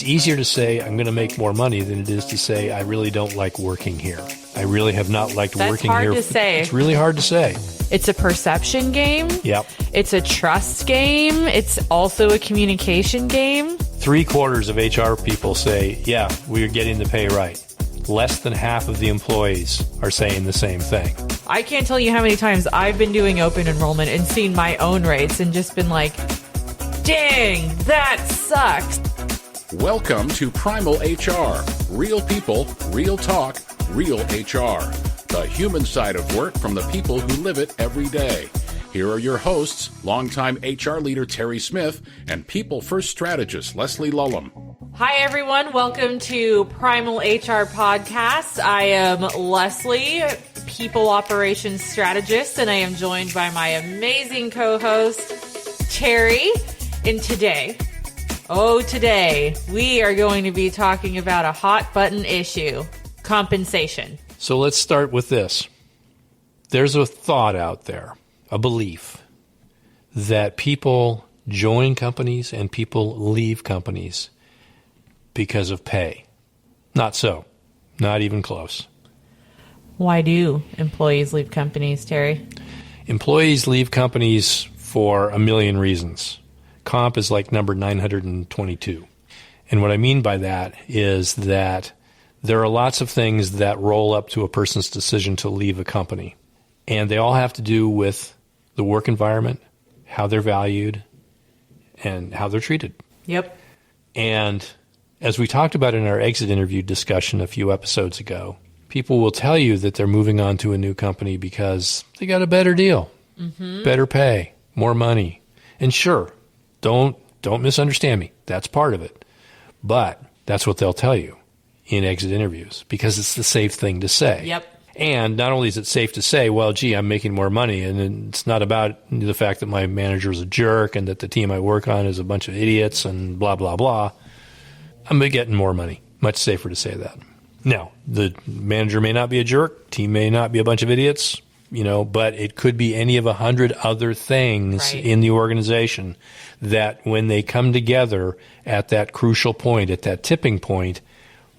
easier to say I'm going to make more money than it is to say I really don't like working here. I really have not liked working here. That's hard to say. It's really hard to say. It's a perception game. Yep. It's a trust game. It's also a communication game. 3/4 of HR people say, yeah, we're getting the pay right. Less than half of the employees are saying the same thing. I can't tell you how many times I've been doing open enrollment and seen my own rates and just been like, dang, that sucks. Welcome to Primal HR. Real people, real talk, real HR. The human side of work from the people who live it every day. Here are your hosts, longtime HR leader Terry Smith and People First strategist Leslie Lulham. Hi, everyone. Welcome to Primal HR Podcast. I am Leslie, People Operations Strategist, and I am joined by my amazing co-host, Terry. And today, we are going to be talking about a hot button issue, compensation. So let's start with this. There's a thought out there, a belief, that people join companies and people leave companies because of pay. Not so. Not even close. Why do employees leave companies, Terry? Employees leave companies for a million reasons. Comp is like number 922. And what I mean by that is that there are lots of things that roll up to a person's decision to leave a company. And they all have to do with the work environment, how they're valued, and how they're treated. Yep. And as we talked about in our exit interview discussion a few episodes ago, people will tell you that they're moving on to a new company because they got a better deal, better pay, more money. And sure, don't misunderstand me. That's part of it. But that's what they'll tell you in exit interviews because it's the safe thing to say. Yep. And not only is it safe to say, well, gee, I'm making more money, and it's not about the fact that my manager is a jerk and that the team I work on is a bunch of idiots and blah, blah, blah. I'm getting more money. Much safer to say that. Now, the manager may not be a jerk, team may not be a bunch of idiots, but it could be any of 100 other things in the organization that when they come together at that crucial point, at that tipping point,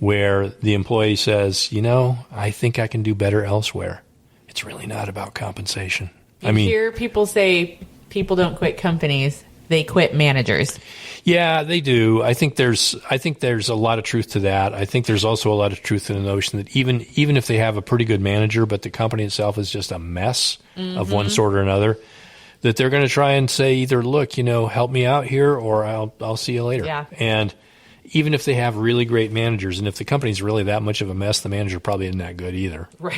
where the employee says, I think I can do better elsewhere. It's really not about compensation. You hear people say people don't quit companies, they quit managers. Yeah, they do. I think there's a lot of truth to that. I think there's also a lot of truth in the notion that even if they have a pretty good manager, but the company itself is just a mess of one sort or another, that they're going to try and say either, look, help me out here, or I'll see you later. Yeah. And even if they have really great managers, and if the company's really that much of a mess, the manager probably isn't that good either. Right.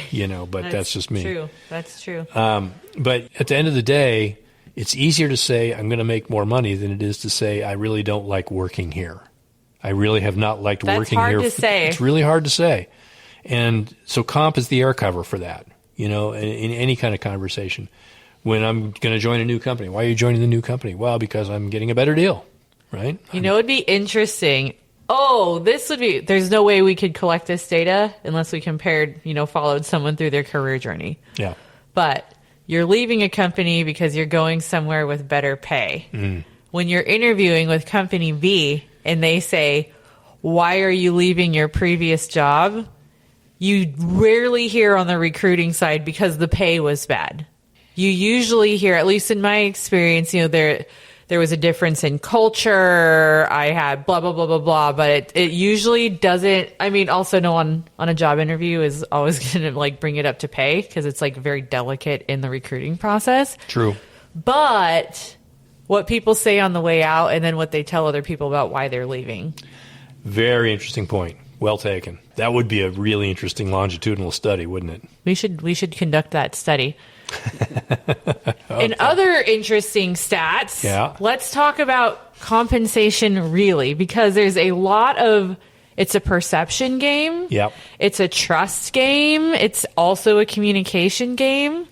But that's just me. True. That's true. But at the end of the day, it's easier to say I'm going to make more money than it is to say I really don't like working here. I really have not liked working here. That's hard to say. It's really hard to say. And so comp is the air cover for that, in any kind of conversation. When I'm going to join a new company, why are you joining the new company? Well, because I'm getting a better deal, right? It'd be interesting. There's no way we could collect this data unless we compared, followed someone through their career journey. Yeah. But you're leaving a company because you're going somewhere with better pay. When you're interviewing with company B and they say, why are you leaving your previous job? You rarely hear on the recruiting side because the pay was bad. You usually hear, at least in my experience, there was a difference in culture. I had blah, blah, blah, blah, blah. But it usually doesn't. Also no one on a job interview is always going to bring it up to pay because it's very delicate in the recruiting process. True. But what people say on the way out and then what they tell other people about why they're leaving. Very interesting point. Well taken. That would be a really interesting longitudinal study, wouldn't it? We should conduct that study. In other interesting stats, let's talk about compensation really, because there's a lot of, it's a perception game. Yep. It's a trust game. It's also a communication game.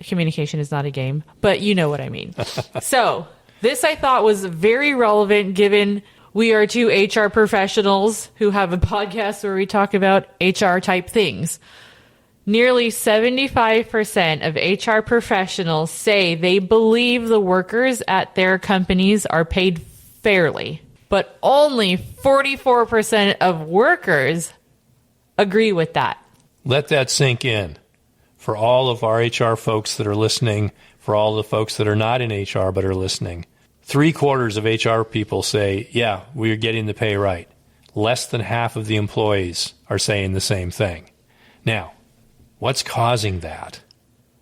Communication is not a game, but you know what I mean. So this I thought was very relevant given we are two HR professionals who have a podcast where we talk about HR type things. Nearly 75% of HR professionals say they believe the workers at their companies are paid fairly. but only 44% of workers agree with that. Let that sink in. For all of our HR folks that are listening, for all the folks that are not in HR but are listening, 3/4 of HR people say, yeah, we're getting the pay right. Less than half of the employees are saying the same thing. Now, what's causing that?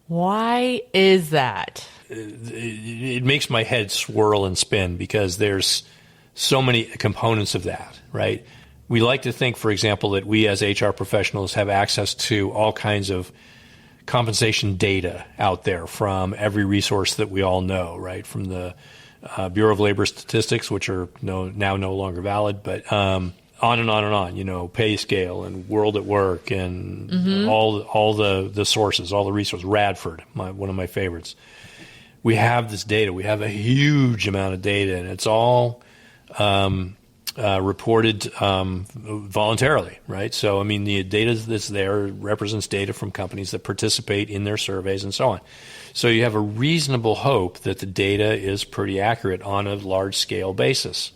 Why is that? It makes my head swirl and spin because there's so many components of that, right? We like to think, for example, that we as HR professionals have access to all kinds of compensation data out there from every resource that we all know, right? From the Bureau of Labor Statistics, which are now no longer valid, but on and on and on, pay scale and World at Work and all the sources, all the resources, Radford, one of my favorites. We have this data. We have a huge amount of data, and it's all reported voluntarily, right? So, I mean, the data that's there represents data from companies that participate in their surveys and so on. So you have a reasonable hope that the data is pretty accurate on a large-scale basis.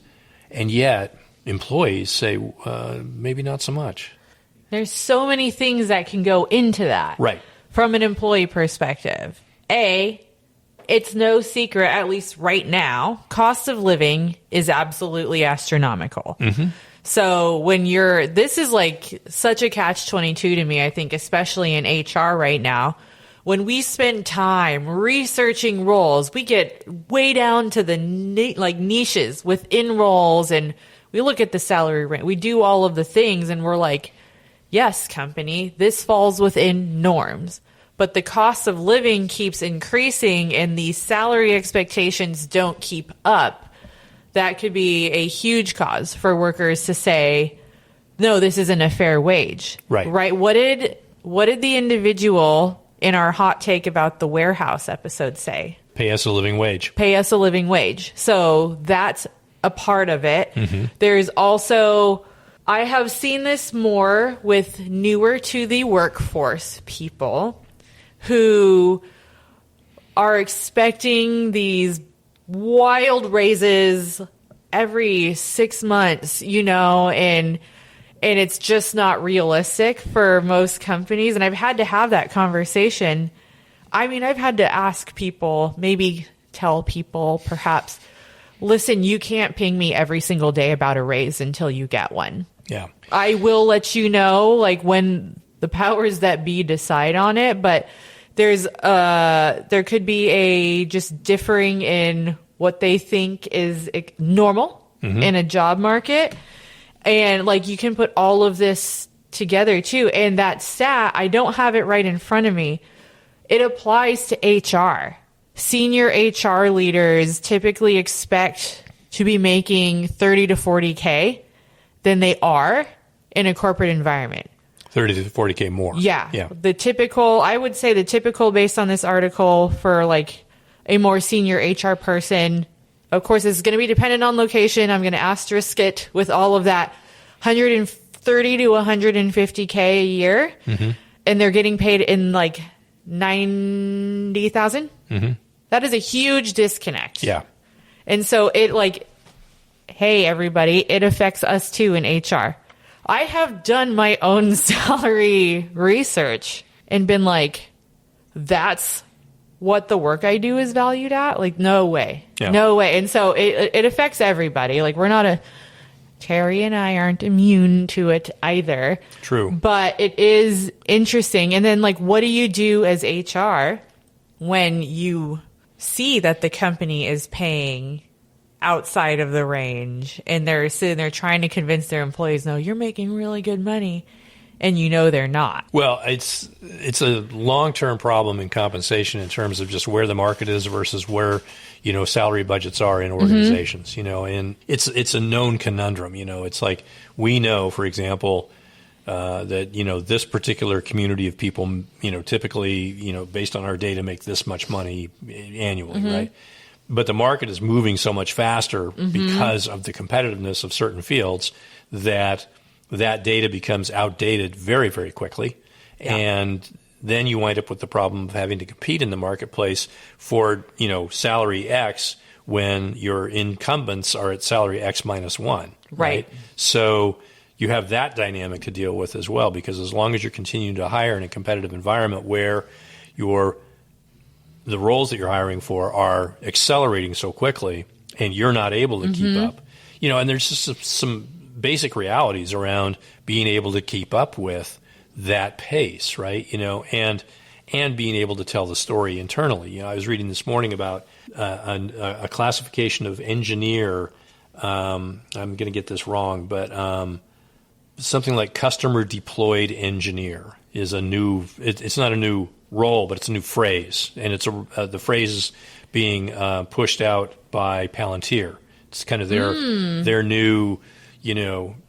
And yet, employees say, maybe not so much. There's so many things that can go into that. Right. From an employee perspective. It's no secret, at least right now, cost of living is absolutely astronomical. Mm-hmm. So this is like such a catch-22 to me, I think, especially in HR right now. When we spend time researching roles, we get way down to the niches within roles, and we look at the salary range. We do all of the things, and we're like, yes, company, this falls within norms. But the cost of living keeps increasing and the salary expectations don't keep up. That could be a huge cause for workers to say, no, this isn't a fair wage. Right. What did the individual in our hot take about the warehouse episode say? Pay us a living wage. Pay us a living wage. So that's a part of it. Mm-hmm. There's also, I have seen this more with newer to the workforce people who are expecting these wild raises every 6 months, and it's just not realistic for most companies. And I've had to have that conversation. I mean, I've had to ask people, maybe tell people perhaps, listen, you can't ping me every single day about a raise until you get one. Yeah. I will let you know, when the powers that be decide on it, but there could be a just differing in what they think is normal in a job market. And you can put all of this together too. And that stat, I don't have it right in front of me. It applies to HR. Senior HR leaders typically expect to be making 30 to 40K than they are in a corporate environment. 30 to 40K more. Yeah. I would say the typical based on this article for a more senior HR person, of course, it's going to be dependent on location. I'm going to asterisk it with all of that, 130 to 150K a year. Mm-hmm. And they're getting paid in 90,000. Mm-hmm. That is a huge disconnect. Yeah. And so hey, everybody, it affects us too in HR. I have done my own salary research and been that's what the work I do is valued at? No way. Yeah. No way. And so it affects everybody. We're not Terry and I aren't immune to it either. True. But it is interesting. And then what do you do as HR when you see that the company is paying outside of the range and they're sitting there trying to convince their employees, no, you're making really good money, and they're not? Well, it's a long-term problem in compensation in terms of just where the market is versus where salary budgets are in organizations. And it's a known conundrum. It's we know, for example, that this particular community of people typically based on our data make this much money annually, right? But the market is moving so much faster because of the competitiveness of certain fields that data becomes outdated very, very quickly. Yeah. And then you wind up with the problem of having to compete in the marketplace for, salary X when your incumbents are at salary X minus 1. Right. So you have that dynamic to deal with as well, because as long as you're continuing to hire in a competitive environment where the roles that you're hiring for are accelerating so quickly and you're not able to keep up, and there's just some basic realities around being able to keep up with that pace, right? And being able to tell the story internally. I was reading this morning about a classification of engineer. I'm going to get this wrong, but something like customer deployed engineer is a new. It's not a new role, but it's a new phrase, and it's the phrase is being pushed out by Palantir. It's kind of their new,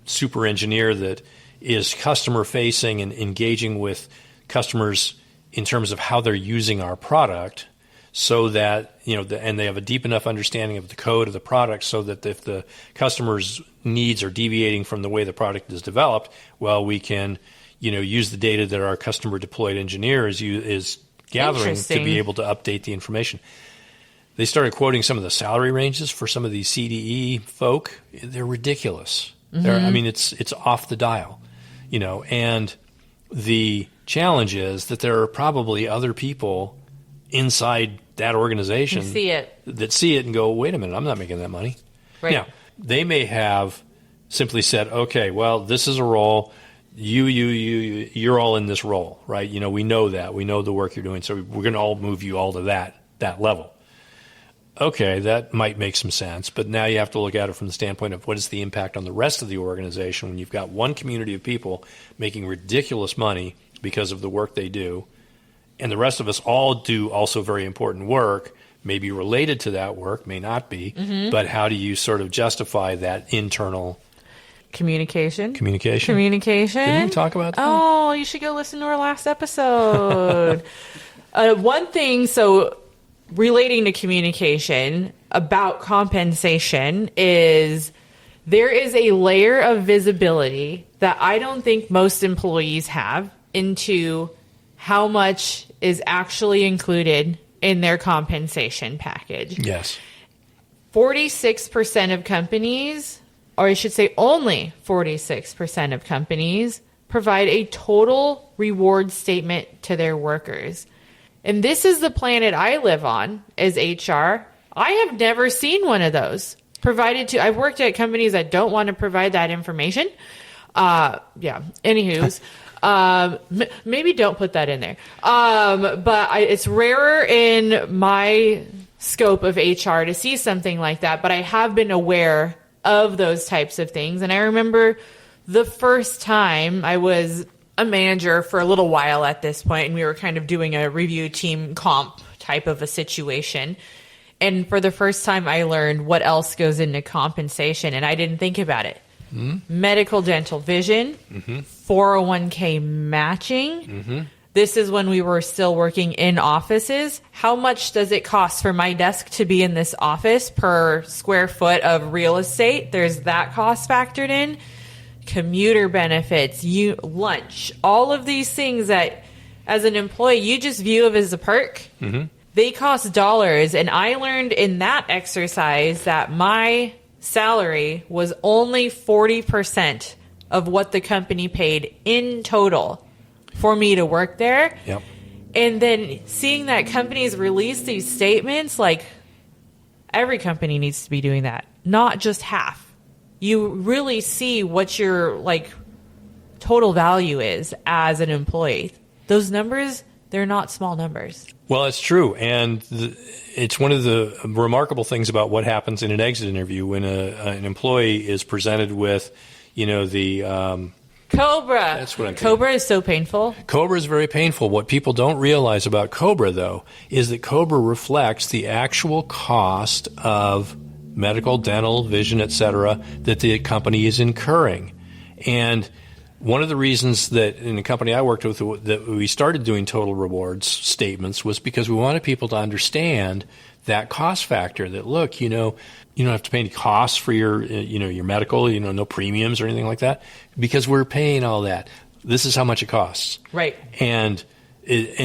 super engineer that is customer facing and engaging with customers in terms of how they're using our product, so that and they have a deep enough understanding of the code of the product, so that if the customer's needs are deviating from the way the product is developed, well, we can use the data that our customer deployed engineer is gathering to be able to update the information. They started quoting some of the salary ranges for some of these CDE folk. They're ridiculous. It's off the dial, and the challenge is that there are probably other people inside that organization that see it and go, wait a minute, I'm not making that money. Right. Now, they may have simply said, okay, well, this is a role. You're all in this role, right? We know that. We know the work you're doing, so we're going to all move you all to that level. Okay, that might make some sense, but now you have to look at it from the standpoint of what is the impact on the rest of the organization when you've got one community of people making ridiculous money because of the work they do, and the rest of us all do also very important work, maybe related to that work, may not be, but how do you sort of justify that internal Communication. Didn't we talk about that? Oh, you should go listen to our last episode. One thing, relating to communication about compensation, is there is a layer of visibility that I don't think most employees have into how much is actually included in their compensation package. Yes. 46% of companies, or I should say only 46% of companies, provide a total reward statement to their workers. And this is the planet I live on as HR. I have never seen one of those provided to. I've worked at companies that don't want to provide that information. Anywho's. Maybe don't put that in there. But it's rarer in my scope of HR to see something like that. But I have been aware of those types of things. And I remember the first time I was a manager for a little while at this point, and we were kind of doing a review team comp type of a situation. And for the first time, I learned what else goes into compensation, and I didn't think about it. Medical, dental, vision, 401k matching. This is when we were still working in offices. How much does it cost for my desk to be in this office per square foot of real estate? There's that cost factored in. Commuter benefits, lunch, all of these things that as an employee you just view of as a perk. They cost dollars. And I learned in that exercise that my salary was only 40% of what the company paid in total for me to work there. Yep. And then seeing that companies release these statements, like every company needs to be doing that, not just half. You really see what your total value is as an employee. Those numbers, they're not small numbers. Well, it's true. And it's one of the remarkable things about what happens in an exit interview when an employee is presented with, the COBRA. That's what I'm COBRA is so painful. COBRA is very painful. What people don't realize about COBRA, though, is that COBRA reflects the actual cost of medical, dental, vision, et cetera, that the company is incurring. And one of the reasons that in the company I worked with that we started doing total rewards statements was because we wanted people to understand that cost factor, that, look, you don't have to pay any costs for your medical, no premiums or anything like that, because we're paying all that. This is how much it costs. Right. And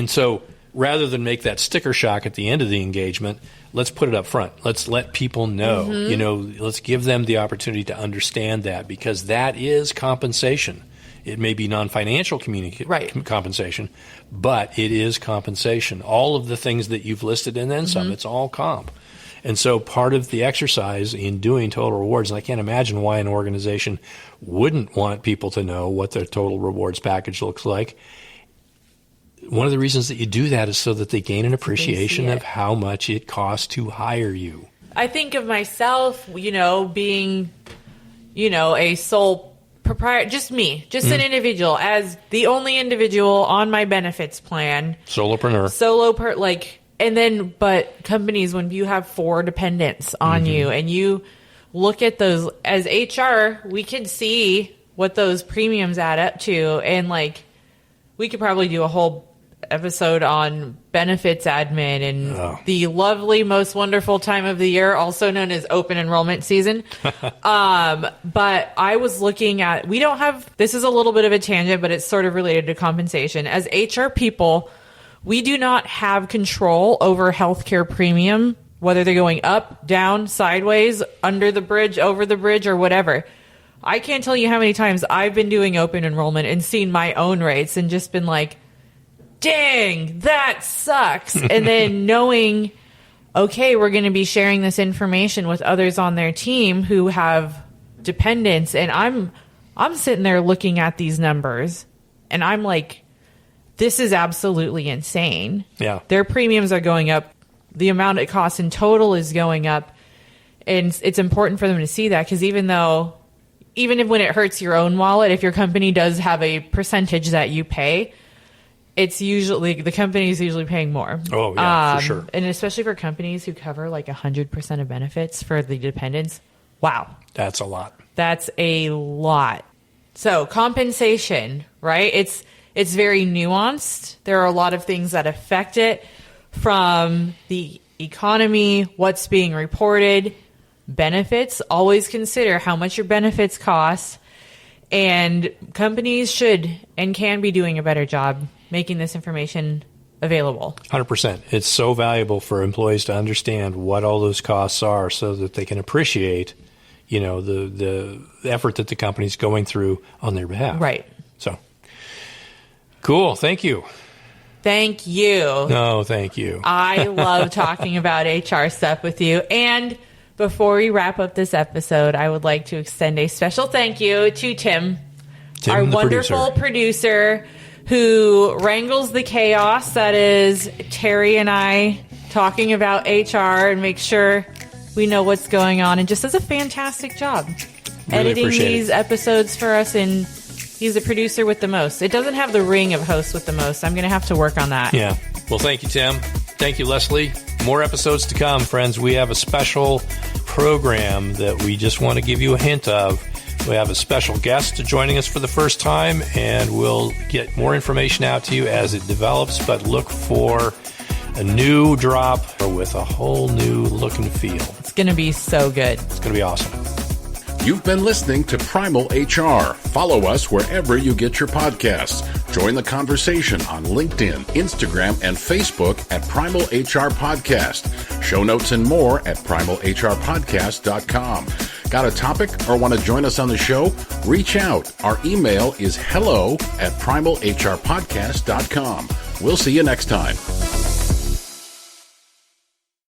so rather than make that sticker shock at the end of the engagement, let's put it up front. Let's let people know, let's give them the opportunity to understand that, because that is compensation. It may be non-financial compensation, but it is compensation. All of the things that you've listed and then some, it's all comp. And so part of the exercise in doing total rewards, and I can't imagine why an organization wouldn't want people to know what their total rewards package looks like. One of the reasons that you do that is so that they gain an appreciation of how much it costs to hire you. I think of myself, being, a sole proprietor, just me, an individual, as the only individual on my benefits plan. Solopreneur. But companies, when you have 4 dependents on you and you look at those as HR, we can see what those premiums add up to. And we could probably do a whole episode on benefits admin and the lovely, most wonderful time of the year, also known as open enrollment season. But I was looking at, this is a little bit of a tangent, but it's sort of related to compensation. As HR people, we do not have control over healthcare premium, whether they're going up, down, sideways, under the bridge, over the bridge, or whatever. I can't tell you how many times I've been doing open enrollment and seen my own rates and just been like, dang, that sucks. And then knowing, okay, we're going to be sharing this information with others on their team who have dependents. And I'm sitting there looking at these numbers and I'm like, this is absolutely insane. Yeah. Their premiums are going up. The amount it costs in total is going up. And it's important for them to see that, because even if when it hurts your own wallet, if your company does have a percentage that you pay, it's usually, the company is usually paying more. Oh, yeah, for sure. And especially for companies who cover 100% of benefits for the dependents. Wow. That's a lot. That's a lot. So compensation, right? It's very nuanced. There are a lot of things that affect it, from the economy, what's being reported, benefits. Always consider how much your benefits cost. And companies should and can be doing a better job making this information available. 100%. It's so valuable for employees to understand what all those costs are so that they can appreciate, the effort that the company's going through on their behalf. Right. So, cool. Thank you. Thank you. No, thank you. I love talking about HR stuff with you. And before we wrap up this episode, I would like to extend a special thank you to Tim, our wonderful producer who wrangles the chaos that is Terry and I talking about HR and make sure we know what's going on, and just does a fantastic job editing these episodes for us. And he's the producer with the most. It doesn't have the ring of host with the most. I'm going to have to work on that. Yeah. Well, thank you, Tim. Thank you, Leslie. More episodes to come, friends. We have a special program that we just want to give you a hint of. We have a special guest joining us for the first time, and we'll get more information out to you as it develops, but look for a new drop with a whole new look and feel. It's going to be so good. It's going to be awesome. You've been listening to Primal HR. Follow us wherever you get your podcasts. Join the conversation on LinkedIn, Instagram, and Facebook at Primal HR Podcast. Show notes and more at primalhrpodcast.com. Got a topic or want to join us on the show? Reach out. Our email is hello@primalhrpodcast.com. We'll see you next time.